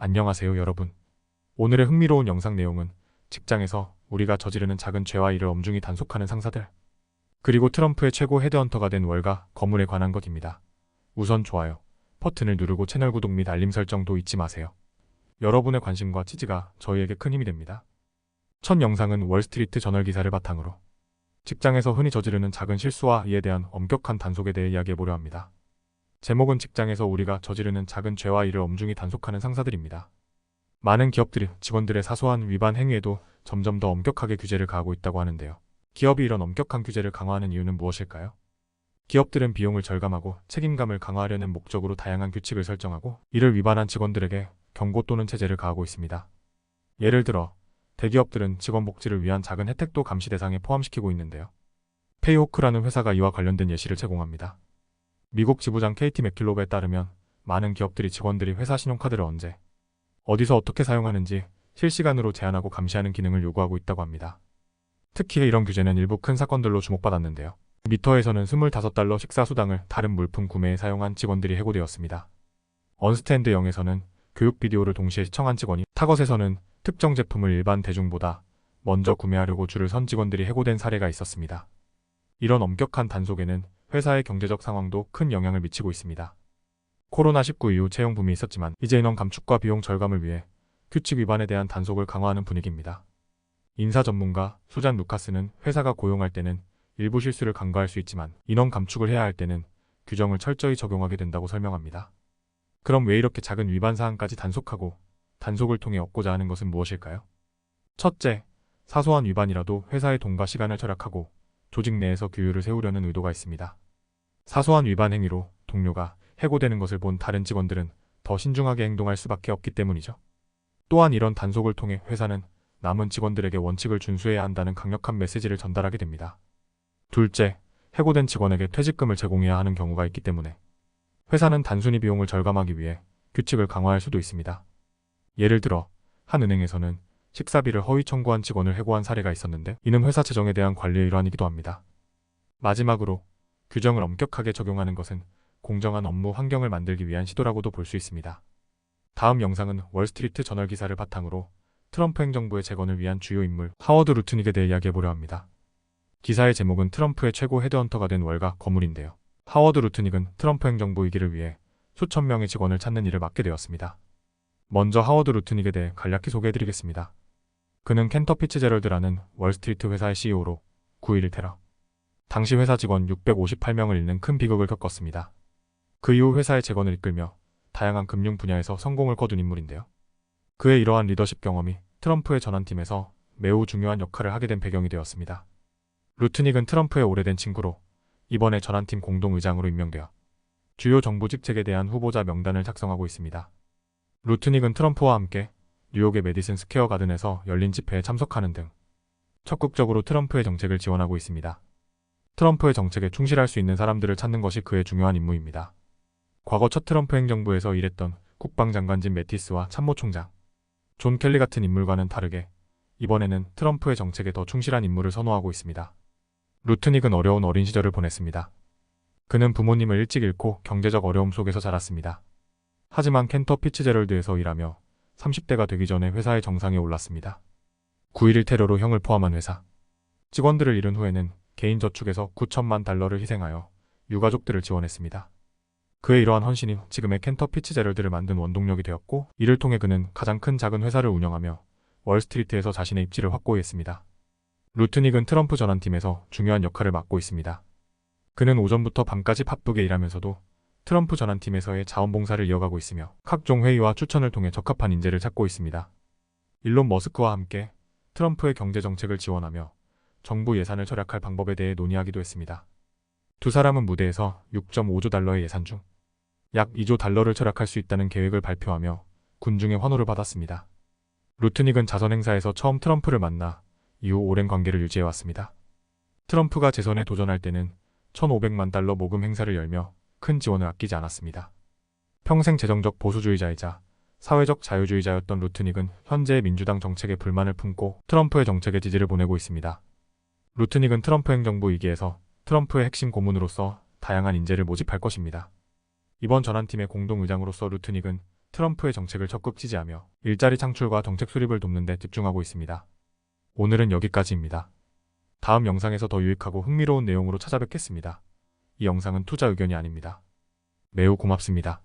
안녕하세요, 여러분. 오늘의 흥미로운 영상 내용은 직장에서 우리가 저지르는 작은 죄와 이를 엄중히 단속하는 상사들, 그리고 트럼프의 최고 헤드헌터가 된 월가 거물에 관한 것입니다. 우선 좋아요 버튼을 누르고 채널 구독 및 알림 설정도 잊지 마세요. 여러분의 관심과 지지가 저희에게 큰 힘이 됩니다. 첫 영상은 월스트리트 저널 기사를 바탕으로 직장에서 흔히 저지르는 작은 실수와 이에 대한 엄격한 단속에 대해 이야기해보려 합니다. 제목은 직장에서 우리가 저지르는 작은 죄와 이를 엄중히 단속하는 상사들입니다. 많은 기업들이 직원들의 사소한 위반 행위에도 점점 더 엄격하게 규제를 가하고 있다고 하는데요. 기업이 이런 엄격한 규제를 강화하는 이유는 무엇일까요? 기업들은 비용을 절감하고 책임감을 강화하려는 목적으로 다양한 규칙을 설정하고 이를 위반한 직원들에게 경고 또는 제재를 가하고 있습니다. 예를 들어 대기업들은 직원 복지를 위한 작은 혜택도 감시 대상에 포함시키고 있는데요. 페이호크라는 회사가 이와 관련된 예시를 제공합니다. 미국 지부장 KT 맥킬롭에 따르면 많은 기업들이 직원들이 회사 신용카드를 언제, 어디서 어떻게 사용하는지 실시간으로 제한하고 감시하는 기능을 요구하고 있다고 합니다. 특히 이런 규제는 일부 큰 사건들로 주목받았는데요. 미터에서는 25달러 식사수당을 다른 물품 구매에 사용한 직원들이 해고되었습니다. 언스탠드 영에서는 교육 비디오를 동시에 시청한 직원이, 타것에서는 특정 제품을 일반 대중보다 먼저 구매하려고 줄을 선 직원들이 해고된 사례가 있었습니다. 이런 엄격한 단속에는 회사의 경제적 상황도 큰 영향을 미치고 있습니다. 코로나19 이후 채용 붐이 있었지만 이제 인원 감축과 비용 절감을 위해 규칙 위반에 대한 단속을 강화하는 분위기입니다. 인사 전문가 수잔 루카스는 회사가 고용할 때는 일부 실수를 간과할 수 있지만 인원 감축을 해야 할 때는 규정을 철저히 적용하게 된다고 설명합니다. 그럼 왜 이렇게 작은 위반 사항까지 단속하고 단속을 통해 얻고자 하는 것은 무엇일까요? 첫째, 사소한 위반이라도 회사의 돈과 시간을 절약하고 조직 내에서 규율을 세우려는 의도가 있습니다. 사소한 위반 행위로 동료가 해고되는 것을 본 다른 직원들은 더 신중하게 행동할 수밖에 없기 때문이죠. 또한 이런 단속을 통해 회사는 남은 직원들에게 원칙을 준수해야 한다는 강력한 메시지를 전달하게 됩니다. 둘째, 해고된 직원에게 퇴직금을 제공해야 하는 경우가 있기 때문에 회사는 단순히 비용을 절감하기 위해 규칙을 강화할 수도 있습니다. 예를 들어 한 은행에서는 식사비를 허위 청구한 직원을 해고한 사례가 있었는데 이는 회사 재정에 대한 관리의 일환이기도 합니다. 마지막으로 규정을 엄격하게 적용하는 것은 공정한 업무 환경을 만들기 위한 시도라고도 볼 수 있습니다. 다음 영상은 월스트리트 저널 기사를 바탕으로 트럼프 행정부의 재건을 위한 주요 인물 하워드 루트닉에 대해 이야기해보려 합니다. 기사의 제목은 트럼프의 최고 헤드헌터가 된 월가 거물인데요. 하워드 루트닉은 트럼프 행정부 위기를 위해 수천 명의 직원을 찾는 일을 맡게 되었습니다. 먼저 하워드 루트닉에 대해 간략히 소개해드리겠습니다. 그는 켄터 피츠제럴드라는 월스트리트 회사의 CEO로 9.11 테러 당시 회사 직원 658명을 잃는 큰 비극을 겪었습니다. 그 이후 회사의 재건을 이끌며 다양한 금융 분야에서 성공을 거둔 인물인데요. 그의 이러한 리더십 경험이 트럼프의 전환팀에서 매우 중요한 역할을 하게 된 배경이 되었습니다. 루트닉은 트럼프의 오래된 친구로 이번에 전환팀 공동의장으로 임명되어 주요 정부 직책에 대한 후보자 명단을 작성하고 있습니다. 루트닉은 트럼프와 함께 뉴욕의 메디슨 스퀘어 가든에서 열린 집회에 참석하는 등 적극적으로 트럼프의 정책을 지원하고 있습니다. 트럼프의 정책에 충실할 수 있는 사람들을 찾는 것이 그의 중요한 임무입니다. 과거 첫 트럼프 행정부에서 일했던 국방장관 짐 매티스와 참모총장 존 켈리 같은 인물과는 다르게 이번에는 트럼프의 정책에 더 충실한 인물을 선호하고 있습니다. 루트닉은 어려운 어린 시절을 보냈습니다. 그는 부모님을 일찍 잃고 경제적 어려움 속에서 자랐습니다. 하지만 켄터 피츠제럴드에서 일하며 30대가 되기 전에 회사의 정상에 올랐습니다. 9.11 테러로 형을 포함한 회사 직원들을 잃은 후에는 개인 저축에서 9천만 달러를 희생하여 유가족들을 지원했습니다. 그의 이러한 헌신이 지금의 켄터 피츠제럴드를 만든 원동력이 되었고 이를 통해 그는 가장 큰 작은 회사를 운영하며 월스트리트에서 자신의 입지를 확고히 했습니다. 루트닉은 트럼프 전환팀에서 중요한 역할을 맡고 있습니다. 그는 오전부터 밤까지 바쁘게 일하면서도 트럼프 전환팀에서의 자원봉사를 이어가고 있으며 각종 회의와 추천을 통해 적합한 인재를 찾고 있습니다. 일론 머스크와 함께 트럼프의 경제정책을 지원하며 정부 예산을 절약할 방법에 대해 논의하기도 했습니다. 두 사람은 무대에서 6.5조 달러의 예산 중 약 2조 달러를 절약할 수 있다는 계획을 발표하며 군중의 환호를 받았습니다. 루트닉은 자선 행사에서 처음 트럼프를 만나 이후 오랜 관계를 유지해왔습니다. 트럼프가 재선에 도전할 때는 1,500만 달러 모금 행사를 열며 큰 지원을 아끼지 않았습니다. 평생 재정적 보수주의자이자 사회적 자유주의자였던 루트닉은 현재의 민주당 정책에 불만을 품고 트럼프의 정책에 지지를 보내고 있습니다. 루트닉은 트럼프 행정부 위기에서 트럼프의 핵심 고문으로서 다양한 인재를 모집할 것입니다. 이번 전환팀의 공동의장으로서 루트닉은 트럼프의 정책을 적극 지지하며 일자리 창출과 정책 수립을 돕는 데 집중하고 있습니다. 오늘은 여기까지입니다. 다음 영상에서 더 유익하고 흥미로운 내용으로 찾아뵙겠습니다. 이 영상은 투자 의견이 아닙니다. 매우 고맙습니다.